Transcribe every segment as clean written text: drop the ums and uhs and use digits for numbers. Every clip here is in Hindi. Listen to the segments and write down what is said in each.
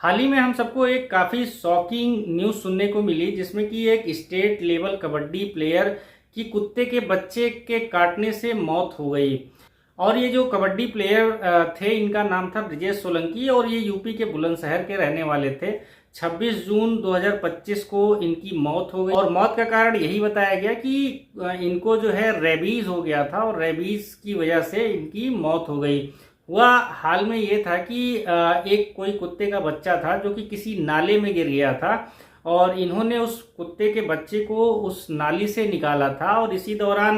हाल ही में हम सबको एक काफ़ी शॉकिंग न्यूज़ सुनने को मिली, जिसमें कि एक स्टेट लेवल कबड्डी प्लेयर की कुत्ते के बच्चे के काटने से मौत हो गई। और ये जो कबड्डी प्लेयर थे, इनका नाम था ब्रिजेश सोलंकी और ये यूपी के बुलंदशहर के रहने वाले थे। 26 जून 2025 को इनकी मौत हो गई और मौत का कारण यही बताया गया कि इनको जो है रेबीज हो गया था और रेबीज की वजह से इनकी मौत हो गई। हुआ हाल में ये था कि एक कोई कुत्ते का बच्चा था जो कि किसी नाले में गिर गया था और इन्होंने उस कुत्ते के बच्चे को उस नाली से निकाला था और इसी दौरान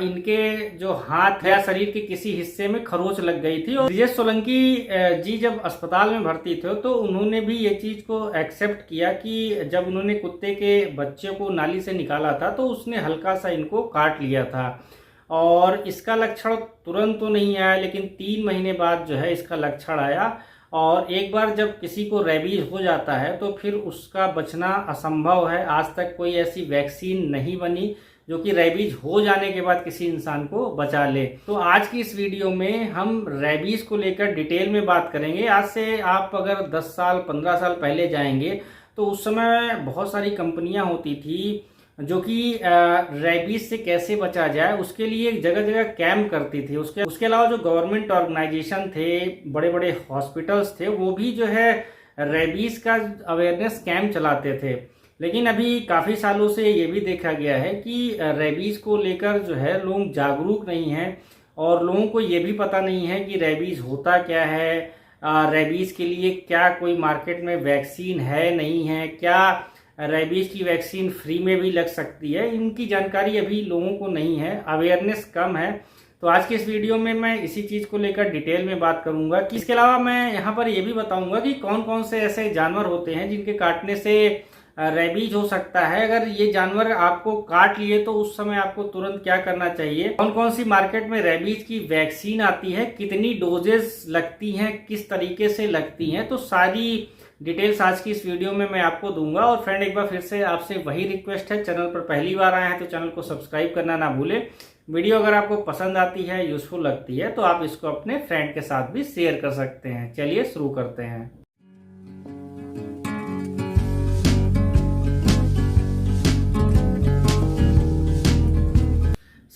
इनके जो हाथ या शरीर के किसी हिस्से में खरोच लग गई थी। और ब्रिजेश सोलंकी जी जब अस्पताल में भर्ती थे तो उन्होंने भी ये चीज़ को एक्सेप्ट किया कि जब उन्होंने कुत्ते के बच्चे को नाली से निकाला था तो उसने हल्का सा इनको काट लिया था और इसका लक्षण तुरंत तो नहीं आया, लेकिन 3 महीने बाद जो है इसका लक्षण आया। और एक बार जब किसी को रेबीज हो जाता है तो फिर उसका बचना असंभव है। आज तक कोई ऐसी वैक्सीन नहीं बनी जो कि रेबीज हो जाने के बाद किसी इंसान को बचा ले। तो आज की इस वीडियो में हम रेबीज को लेकर डिटेल में बात करेंगे। आज से आप अगर 10 साल 15 साल पहले जाएंगे तो उस समय बहुत सारी कंपनियां होती थी जो कि रेबीज से कैसे बचा जाए उसके लिए जगह जगह कैंप करती थी। उसके अलावा जो गवर्नमेंट ऑर्गेनाइजेशन थे, बड़े बड़े हॉस्पिटल्स थे, वो भी जो है रेबीज का अवेयरनेस कैंप चलाते थे। लेकिन अभी काफ़ी सालों से ये भी देखा गया है कि रेबीज को लेकर जो है लोग जागरूक नहीं हैं और लोगों को ये भी पता नहीं है कि रेबीज होता क्या है, रेबीज के लिए क्या कोई मार्केट में वैक्सीन है नहीं है, क्या रेबीज की वैक्सीन फ्री में भी लग सकती है। इनकी जानकारी अभी लोगों को नहीं है, अवेयरनेस कम है। तो आज के इस वीडियो में मैं इसी चीज़ को लेकर डिटेल में बात करूंगा कि इसके अलावा मैं यहाँ पर ये भी बताऊंगा कि कौन कौन से ऐसे जानवर होते हैं जिनके काटने से रेबीज हो सकता है। अगर ये जानवर आपको काट लिए तो उस समय आपको तुरंत क्या करना चाहिए, कौन कौन सी मार्केट में रेबीज की वैक्सीन आती है, कितनी डोजेस लगती हैं, किस तरीके से लगती हैं, तो सारी डिटेल्स आज की इस वीडियो में मैं आपको दूंगा। और फ्रेंड, एक बार फिर से आपसे वही रिक्वेस्ट है, चैनल पर पहली बार आए हैं तो चैनल को सब्सक्राइब करना ना भूलें। वीडियो अगर आपको पसंद आती है, यूजफुल लगती है तो आप इसको अपने फ्रेंड के साथ भी शेयर कर सकते हैं। चलिए शुरू करते हैं।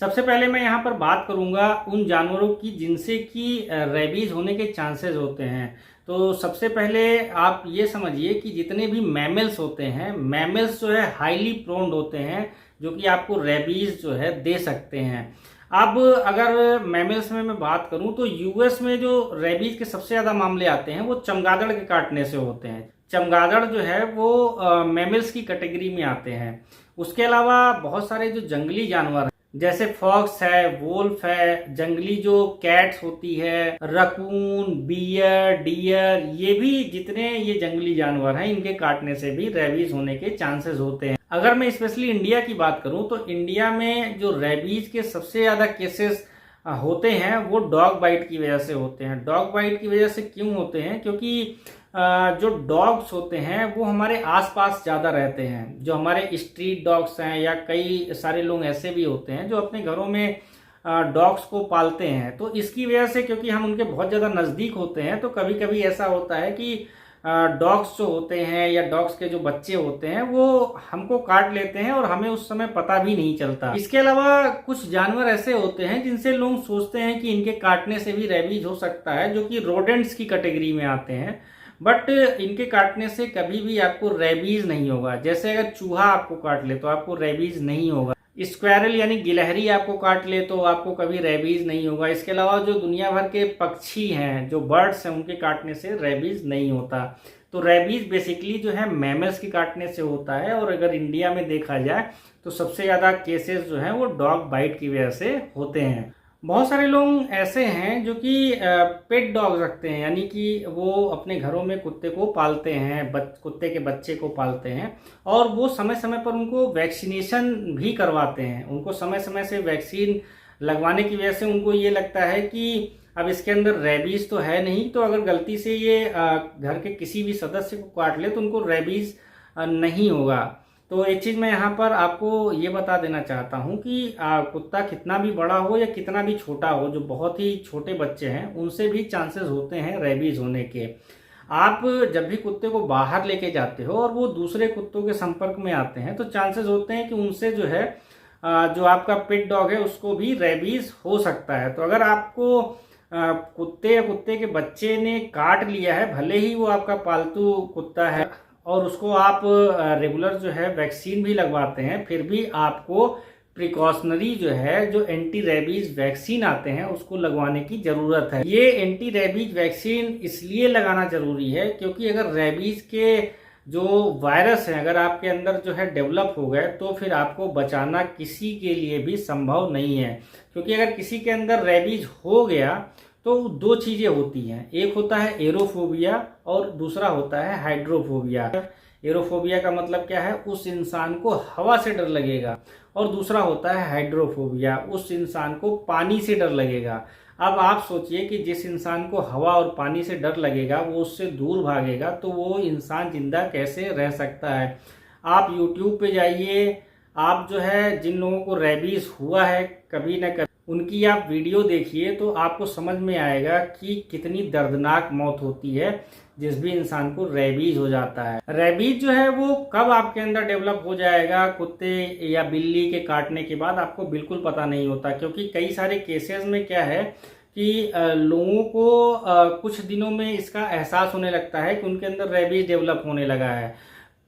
सबसे पहले मैं यहाँ पर बात करूंगा उन जानवरों की जिनसे कि रेबीज होने के चांसेस होते हैं। तो सबसे पहले आप ये समझिए कि जितने भी मैमल्स होते हैं, मैमल्स जो है हाईली प्रोन्ड होते हैं जो कि आपको रेबीज जो है दे सकते हैं। अब अगर मैमल्स में मैं बात करूं तो यूएस में जो रेबीज के सबसे ज्यादा मामले आते हैं वो चमगादड़ के काटने से होते हैं। चमगादड़ जो है वो मैमल्स की कैटेगरी में आते हैं। उसके अलावा बहुत सारे जो जंगली जानवर जैसे फॉक्स है, वोल्फ है, जंगली जो कैट्स होती है, रकून, बियर, डियर, ये भी जितने ये जंगली जानवर हैं इनके काटने से भी रेबीज होने के चांसेस होते हैं। अगर मैं स्पेशली इंडिया की बात करूं तो इंडिया में जो रेबीज के सबसे ज्यादा केसेस होते हैं वो डॉग बाइट की वजह से होते हैं। डॉग बाइट की वजह से क्यों होते हैं? क्योंकि जो डॉग्स होते हैं वो हमारे आसपास ज़्यादा रहते हैं। जो हमारे स्ट्रीट डॉग्स हैं या कई सारे लोग ऐसे भी होते हैं जो अपने घरों में डॉग्स को पालते हैं, तो इसकी वजह से क्योंकि हम उनके बहुत ज़्यादा नज़दीक होते हैं तो कभी कभी ऐसा होता है कि डॉग्स जो होते हैं या डॉग्स के जो बच्चे होते हैं वो हमको काट लेते हैं और हमें उस समय पता भी नहीं चलता। इसके अलावा कुछ जानवर ऐसे होते हैं जिनसे लोग सोचते हैं कि इनके काटने से भी रेबीज हो सकता है, जो कि रोडेंट्स की कैटेगरी में आते हैं, बट इनके काटने से कभी भी आपको रेबीज नहीं होगा। जैसे अगर चूहा आपको काट ले तो आपको रेबीज नहीं होगा, स्क्वैरल यानी गिलहरी आपको काट ले तो आपको कभी रेबीज नहीं होगा। इसके अलावा जो दुनिया भर के पक्षी हैं, जो बर्ड्स हैं, उनके काटने से रेबीज नहीं होता। तो रेबीज बेसिकली जो है मैमल्स के काटने से होता है। और अगर इंडिया में देखा जाए तो सबसे ज़्यादा केसेस जो हैं वो डॉग बाइट की वजह से होते हैं। बहुत सारे लोग ऐसे हैं जो कि पेट डॉग रखते हैं, यानी कि वो अपने घरों में कुत्ते को पालते हैं, कुत्ते के बच्चे को पालते हैं और वो समय समय पर उनको वैक्सीनेशन भी करवाते हैं। उनको समय समय से वैक्सीन लगवाने की वजह से उनको ये लगता है कि अब इसके अंदर रेबीज तो है नहीं, तो अगर गलती से ये घर के किसी भी सदस्य को काट ले तो उनको रेबीज नहीं होगा। तो एक चीज़ मैं यहाँ पर आपको ये बता देना चाहता हूँ कि कुत्ता कितना भी बड़ा हो या कितना भी छोटा हो, जो बहुत ही छोटे बच्चे हैं उनसे भी चांसेस होते हैं रेबीज होने के। आप जब भी कुत्ते को बाहर लेके जाते हो और वो दूसरे कुत्तों के संपर्क में आते हैं तो चांसेस होते हैं कि उनसे जो है जो आपका पेट डॉग है उसको भी रेबीज हो सकता है। तो अगर आपको कुत्ते या कुत्ते के बच्चे ने काट लिया है, भले ही वो आपका पालतू कुत्ता है और उसको आप रेगुलर जो है वैक्सीन भी लगवाते हैं, फिर भी आपको प्रिकॉशनरी जो है जो एंटी रेबीज वैक्सीन आते हैं उसको लगवाने की जरूरत है। ये एंटी रेबीज वैक्सीन इसलिए लगाना जरूरी है क्योंकि अगर रेबीज के जो वायरस है अगर आपके अंदर जो है डेवलप हो गए तो फिर आपको बचाना किसी के लिए भी संभव नहीं है। क्योंकि अगर किसी के अंदर रेबीज हो गया तो दो चीजें होती हैं, एक होता है एरोफोबिया और दूसरा होता है हाइड्रोफोबिया। एरोफोबिया का मतलब क्या है, उस इंसान को हवा से डर लगेगा, और दूसरा होता है हाइड्रोफोबिया, उस इंसान को पानी से डर लगेगा। अब आप सोचिए कि जिस इंसान को हवा और पानी से डर लगेगा वो उससे दूर भागेगा तो वो इंसान जिंदा कैसे रह सकता है। आप YouTube पे जाइए, आप जो है जिन लोगों को रेबीज हुआ है कभी न कभी उनकी आप वीडियो देखिए तो आपको समझ में आएगा कि कितनी दर्दनाक मौत होती है जिस भी इंसान को रेबीज हो जाता है। रेबीज जो है वो कब आपके अंदर डेवलप हो जाएगा कुत्ते या बिल्ली के काटने के बाद आपको बिल्कुल पता नहीं होता, क्योंकि कई सारे केसेस में क्या है कि लोगों को कुछ दिनों में इसका एहसास होने लगता है कि उनके अंदर रेबीज डेवलप होने लगा है।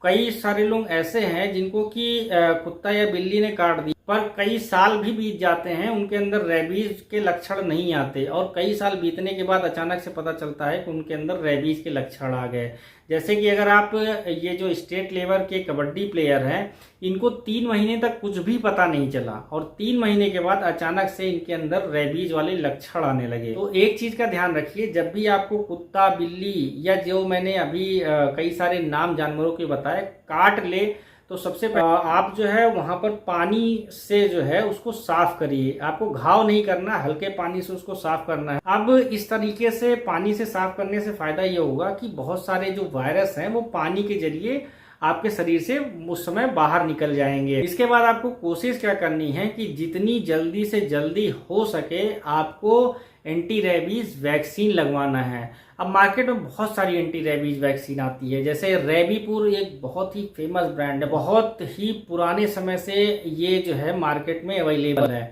कई सारे लोग ऐसे हैं जिनको कि कुत्ता या बिल्ली ने काट दी पर कई साल भी बीत जाते हैं उनके अंदर रेबीज के लक्षण नहीं आते, और कई साल बीतने के बाद अचानक से पता चलता है कि उनके अंदर रेबीज के लक्षण आ गए। जैसे कि अगर आप ये जो स्टेट लेवल के कबड्डी प्लेयर हैं इनको 3 महीने तक कुछ भी पता नहीं चला और 3 महीने के बाद अचानक से इनके अंदर रेबीज वाले लक्षण आने लगे। तो एक चीज का ध्यान रखिए, जब भी आपको कुत्ता बिल्ली या जो मैंने अभी कई सारे नाम जानवरों के बताए काट ले तो सबसे पहले आप जो है वहां पर पानी से जो है उसको साफ करिए। आपको घाव नहीं करना, हल्के पानी से उसको साफ करना है। अब इस तरीके से पानी से साफ करने से फायदा ये होगा कि बहुत सारे जो वायरस हैं वो पानी के जरिए आपके शरीर से उस समय बाहर निकल जाएंगे। इसके बाद आपको कोशिश क्या करनी है कि जितनी जल्दी से जल्दी हो सके आपको एंटी रेबीज वैक्सीन लगवाना है। अब मार्केट में बहुत सारी एंटी रेबीज वैक्सीन आती है, जैसे रेबीपुर एक बहुत ही फेमस ब्रांड है, बहुत ही पुराने समय से ये जो है मार्केट में अवेलेबल है,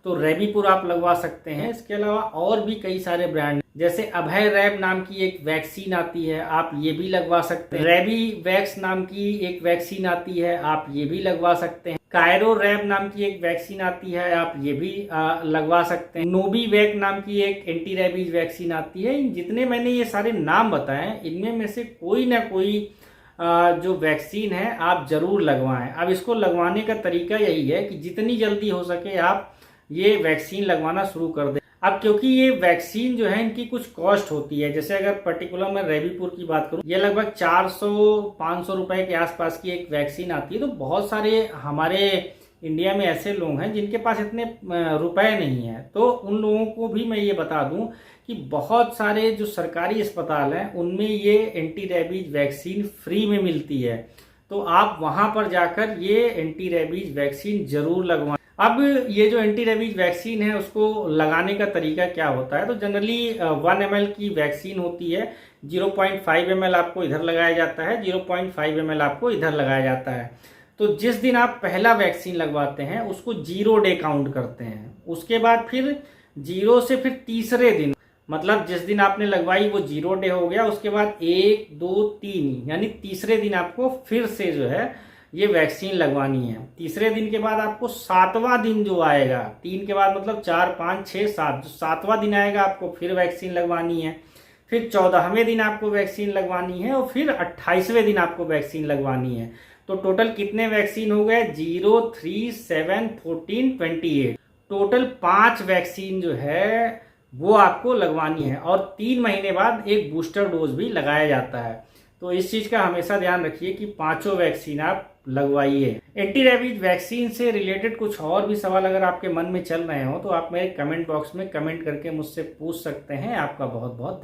तो रेबीपुर आप लगवा सकते हैं। इसके अलावा और भी कई सारे ब्रांड जैसे अभय रैब नाम की एक वैक्सीन आती है, आप ये भी लगवा सकते हैं। रेबी वैक्स नाम की एक वैक्सीन आती है, आप ये भी लगवा सकते हैं। कायरो रैब नाम की एक वैक्सीन आती है, आप ये भी लगवा सकते हैं। नोबी वैक नाम की एक एंटी रेबीज वैक्सीन आती है। इन जितने मैंने ये सारे नाम बताए इनमें में से कोई ना कोई जो वैक्सीन है आप जरूर लगवाएं। अब इसको लगवाने का तरीका यही है कि जितनी जल्दी हो सके आप ये वैक्सीन लगवाना शुरू कर दें। अब क्योंकि ये वैक्सीन जो है इनकी कुछ कॉस्ट होती है, जैसे अगर पर्टिकुलर मैं रेबीपुर की बात करूं ये लगभग 400-500 रुपए के आसपास की एक वैक्सीन आती है। तो बहुत सारे हमारे इंडिया में ऐसे लोग हैं जिनके पास इतने रुपए नहीं है, तो उन लोगों को भी मैं ये बता दूं कि बहुत सारे जो सरकारी अस्पताल हैं उनमें ये एंटी रेबीज वैक्सीन फ्री में मिलती है, तो आप वहां पर जाकर ये एंटी रेबीज वैक्सीन जरूर लगवाएं। अब ये जो एंटी रेबीज वैक्सीन है उसको लगाने का तरीका क्या होता है, तो जनरली 1 ml की वैक्सीन होती है। 0.5 ml आपको इधर लगाया जाता है, 0.5 ml आपको इधर लगाया जाता है। तो जिस दिन आप पहला वैक्सीन लगवाते हैं उसको 0 डे काउंट करते हैं, उसके बाद फिर 0 से फिर तीसरे दिन, मतलब जिस दिन आपने लगवाई वो 0 डे हो गया, उसके बाद 1, 2, 3 यानी तीसरे दिन आपको फिर से जो है ये वैक्सीन लगवानी है। तीसरे दिन के बाद आपको 7वां दिन जो आएगा, 3 के बाद मतलब 4, 5, 6, 7, जो 7वां दिन आएगा आपको फिर वैक्सीन लगवानी है। फिर 14वें दिन आपको वैक्सीन लगवानी है और फिर 28वें दिन आपको वैक्सीन लगवानी है। तो टोटल कितने वैक्सीन हो गए? 0, 3, 7, 14, 28। टोटल 5 वैक्सीन जो है वो आपको लगवानी है और 3 महीने बाद एक बूस्टर डोज भी लगाया जाता है। तो इस चीज का हमेशा ध्यान रखिए कि 5 वैक्सीन आप लगवाइए। एंटी रेबीज वैक्सीन से रिलेटेड कुछ और भी सवाल अगर आपके मन में चल रहे हो तो आप मेरे कमेंट बॉक्स में कमेंट करके मुझसे पूछ सकते हैं। आपका बहुत बहुत